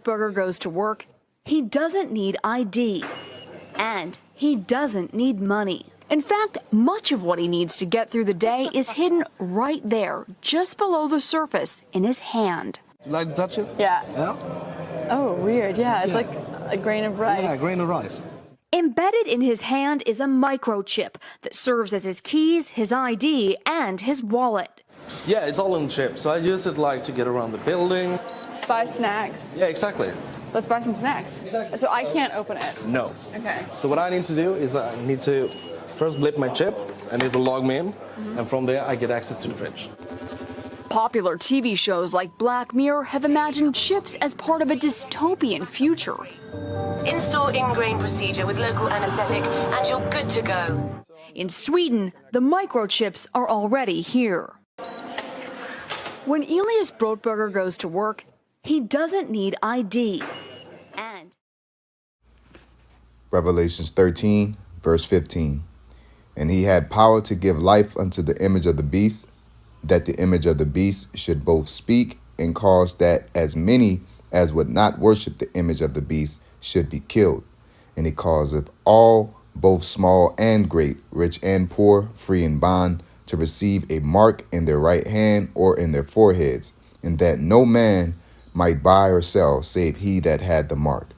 Burger goes to work, he doesn't need ID. And he doesn't need money. In fact, much of what he needs to get through the day is hidden right there, just below the surface, in his hand. You like to touch it? Yeah. Yeah? Oh, weird. Yeah, it's like a grain of rice. Yeah, a grain of rice. Embedded in his hand is a microchip that serves as his keys, his ID, and his wallet. Yeah, it's all in chip, so I use it like to get around the building. Buy snacks. Yeah, exactly. Let's buy some snacks. Exactly. So I can't open it. No. Okay. So what I need to do is I need to first blip my chip, and it will log me in, and from there I get access to the fridge. Popular TV shows like Black Mirror have imagined chips as part of a dystopian future. Install ingrain procedure with local anesthetic and you're good to go. In Sweden, the microchips are already here. When Elias Brotberger goes to work, he doesn't need ID. And Revelations 13, verse 15. And he had power to give life unto the image of the beast, that the image of the beast should both speak and cause that as many as would not worship the image of the beast should be killed. And he causeth all, both small and great, rich and poor, free and bond, to receive a mark in their right hand or in their foreheads, and that no man might buy or sell save he that had the mark,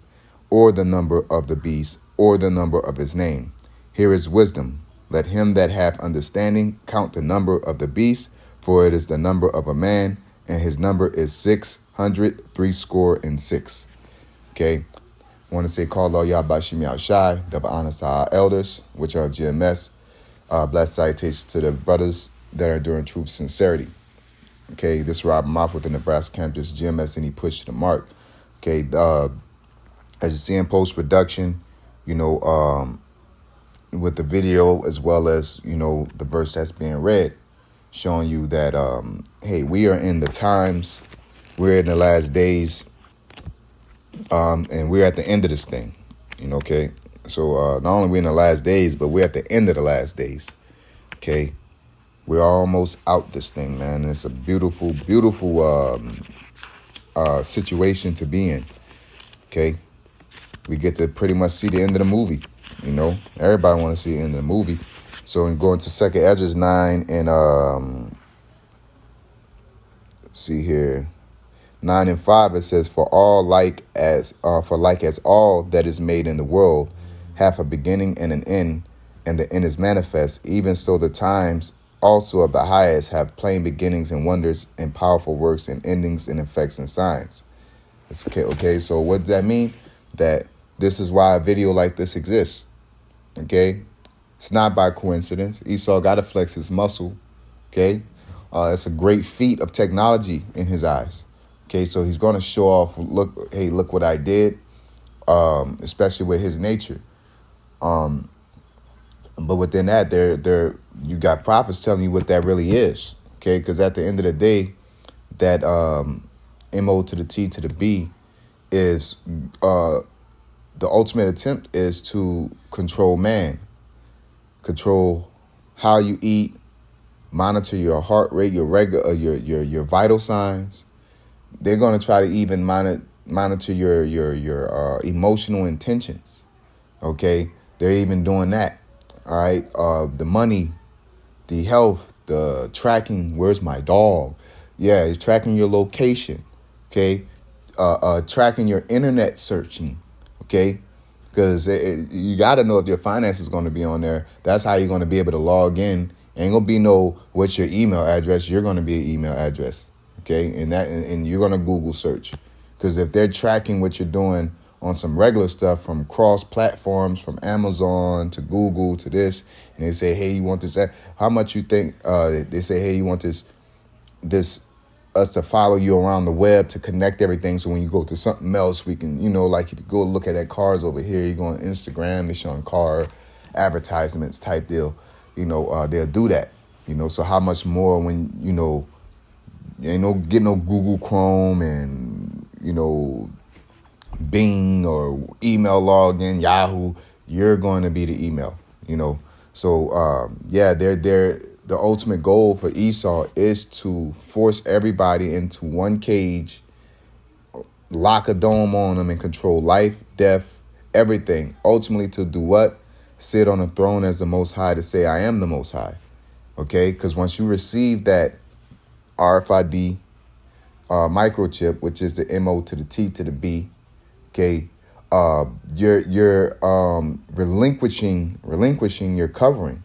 or the number of the beast, or the number of his name. Here is wisdom. Let him that hath understanding count the number of the beast, for it is the number of a man, and his number is 666. Okay. I want to say, call all y'all Bashim Yao Shai, double honors to our elders, which are GMS. Blessed salutations to the brothers that are doing truth sincerity. Okay, this is Rob Moff with the Nebraska campus, GMS, and he pushed the mark. Okay, as you see in post-production, you know, with the video as well as, you know, the verse that's being read, showing you that, hey, we are in the times, we're in the last days, and we're at the end of this thing, you know, okay? So not only are we in the last days, but we're at the end of the last days, okay? We're almost out this thing, man. It's a beautiful, beautiful situation to be in, okay? We get to pretty much see the end of the movie, you know? Everybody want to see the end of the movie. So in going to 2nd Esdras 9 and, see here, 9 and 5, it says, for like as all that is made in the world hath a beginning and an end, and the end is manifest, even so the times also of the highest have plain beginnings and wonders and powerful works and endings and effects and signs. Okay, so what does that mean? That this is why a video like this exists. Okay, it's not by coincidence. Esau got to flex his muscle. Okay, it's a great feat of technology in his eyes. Okay, so he's going to show off, look, hey, look what I did, especially with his nature. But within that, you got prophets telling you what that really is. Okay, because at the end of the day, that MO to the T to the B is the ultimate attempt is to control man, control how you eat, monitor your heart rate, your vital signs. They're going to try to even monitor your emotional intentions. Okay, they're even doing that. All right, the money, the health, the tracking. Where's my dog? Yeah, it's tracking your location. Okay, tracking your internet searching. Okay, because you got to know if your finance is going to be on there. That's how you're going to be able to log in. Ain't gonna be no what's your email address. You're going to be an email address. Okay, and you're going to Google search, because if they're tracking what you're doing on some regular stuff from cross platforms, from Amazon to Google to this, and they say, hey, you want this? How much you think? They say, hey, you want this us to follow you around the web to connect everything. So when you go to something else, we can, you know, like if you go look at that cars over here, you go on Instagram, they're showing car advertisements type deal. You know, they'll do that. You know, so how much more when, you know, ain't no get no Google Chrome and, you know, Bing or email login, Yahoo, you're going to be the email, you know. So, yeah, the ultimate goal for Esau is to force everybody into one cage lock a dome on them and control life, death, everything. Ultimately to do what? Sit on a throne as the Most High, to say, I am the Most High. Okay? Because once you receive that RFID microchip, which is the MO to the T to the B, okay, you're relinquishing your covering.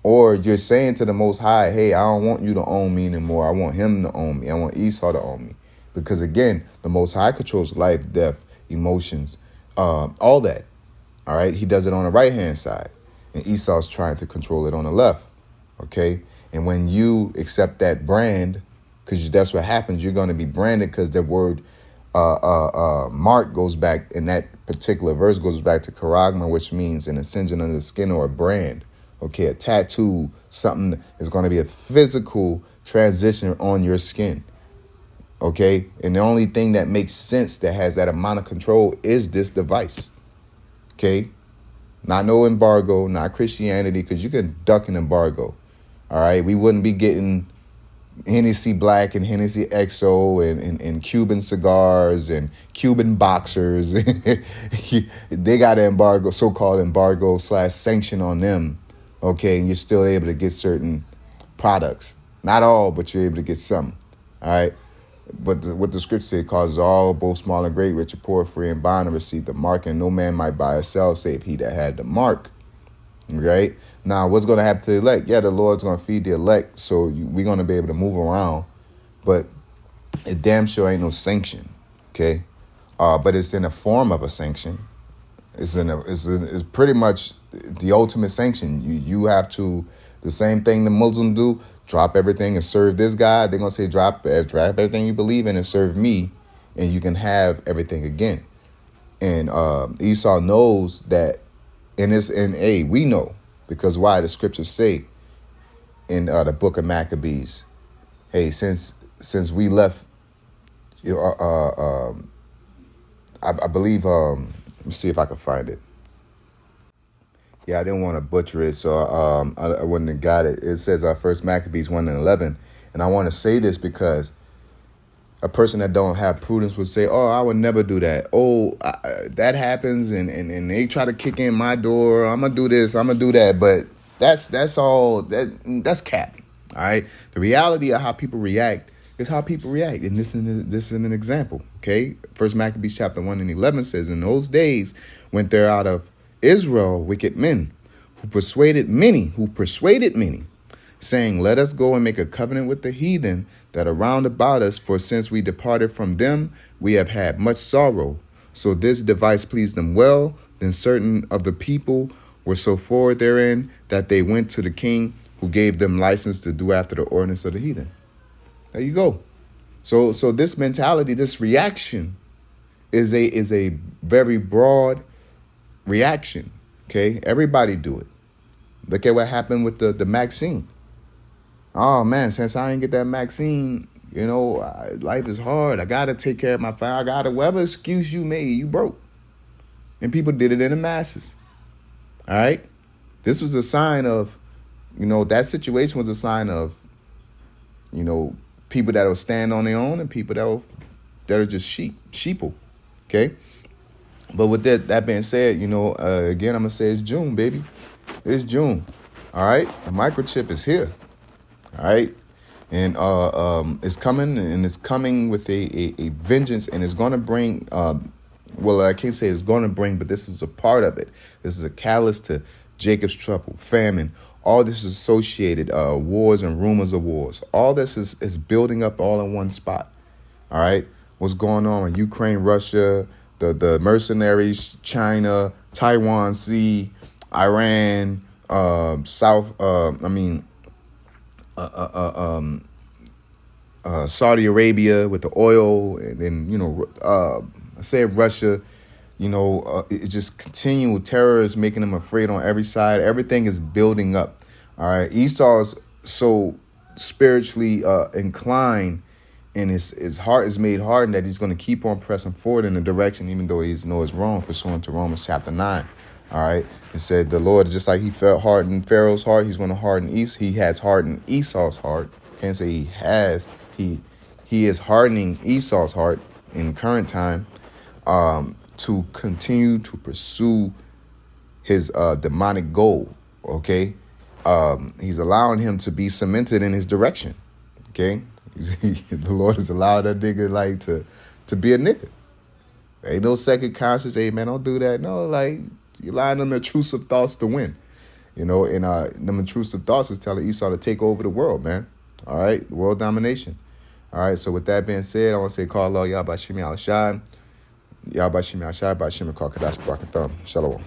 Or you're saying to the Most High, hey, I don't want you to own me anymore. I want him to own me. I want Esau to own me. Because again, the Most High controls life, death, emotions, all that. All right. He does it on the right hand side. And Esau's trying to control it on the left. OK. And when you accept that brand, because that's what happens, you're going to be branded, because the word mark goes back in that particular verse, goes back to charagma, which means an ascension under the skin, or a brand. Okay, a tattoo, something is going to be a physical transition on your skin. Okay, and the only thing that makes sense that has that amount of control is this device. Okay, not no embargo, not Christianity, because you can duck an embargo. All right, we wouldn't be getting Hennessy Black and Hennessy XO and Cuban cigars and Cuban boxers. They got an embargo, so-called embargo / sanction on them. Okay, and you're still able to get certain products. Not all, but you're able to get some. All right. But what the scripture says, causes all, both small and great, rich and poor, free and bond, to receive the mark, and no man might buy or sell, save he that had the mark. Right? Now, what's going to happen to the elect? Yeah, the Lord's going to feed the elect, so we're going to be able to move around. But it damn sure ain't no sanction. Okay? But it's in the form of a sanction. It's pretty much the ultimate sanction. You have to, the same thing the Muslims do, drop everything and serve this guy. They're going to say drop everything you believe in and serve me, and you can have everything again. And Esau knows that, we know, because why? The scriptures say in the book of Maccabees, hey, since we left, I believe, let me see if I can find it. Yeah, I didn't want to butcher it, so I wouldn't have got it. It says First Maccabees 1:11, and I want to say this because a person that don't have prudence would say, "Oh, I would never do that. Oh, that happens, and they try to kick in my door. I'm gonna do this. I'm gonna do that." But that's all. That's cap. All right. The reality of how people react is how people react, and this is an example. Okay. First Maccabees chapter 1:11 says, "In those days went there out of Israel wicked men, who persuaded many, saying, let us go and make a covenant with the heathen that are round about us, for since we departed from them, we have had much sorrow. So this device pleased them well. Then certain of the people were so forward therein that they went to the king, who gave them license to do after the ordinance of the heathen." There you go. So this mentality, this reaction is a very broad reaction. Okay, everybody do it. Look at what happened with the vaccine. Oh man, since I didn't get that vaccine, life is hard. I gotta take care of my family. I gotta, whatever excuse you made, you broke. And people did it in the masses. All right, this was a sign of, that situation was a sign of, people that will stand on their own and people that are just sheeple. Okay. But with that being said, again, I'm going to say it's June, baby. It's June. All right. The microchip is here. All right. And it's coming, and it's coming with a vengeance, and it's going to bring, I can't say it's going to bring, but this is a part of it. This is a catalyst to Jacob's trouble, famine. All this is associated, wars and rumors of wars. All this is building up all in one spot. All right. What's going on in Ukraine, Russia, the mercenaries, China, Taiwan Sea, Iran, Saudi Arabia with the oil, and then, I said Russia, it's just continual terror is making them afraid on every side. Everything is building up. All right. Esau's so spiritually inclined, and his heart is made hardened that he's going to keep on pressing forward in the direction, even though he knows it's wrong, pursuant to Romans chapter 9. All right. It said the Lord, just like he felt hardened Pharaoh's heart, he's going to harden He has hardened Esau's heart. Can't say he has. He is hardening Esau's heart. in current time to continue to pursue his demonic goal. Okay, he's allowing him to be cemented in his direction. Okay, the Lord has allowed that nigga like to be a nigga. Ain't no second conscience. Hey man, don't do that. No, like you're allowing them intrusive thoughts to win. You know, and them intrusive thoughts is telling Esau to take over the world, man. All right, world domination. All right, so with that being said, I want to say, call Allah, Yahbashimi al-Shad. Yahbashimi al-Shad, Bashimi al-Kadash, Barakatham. Shalom.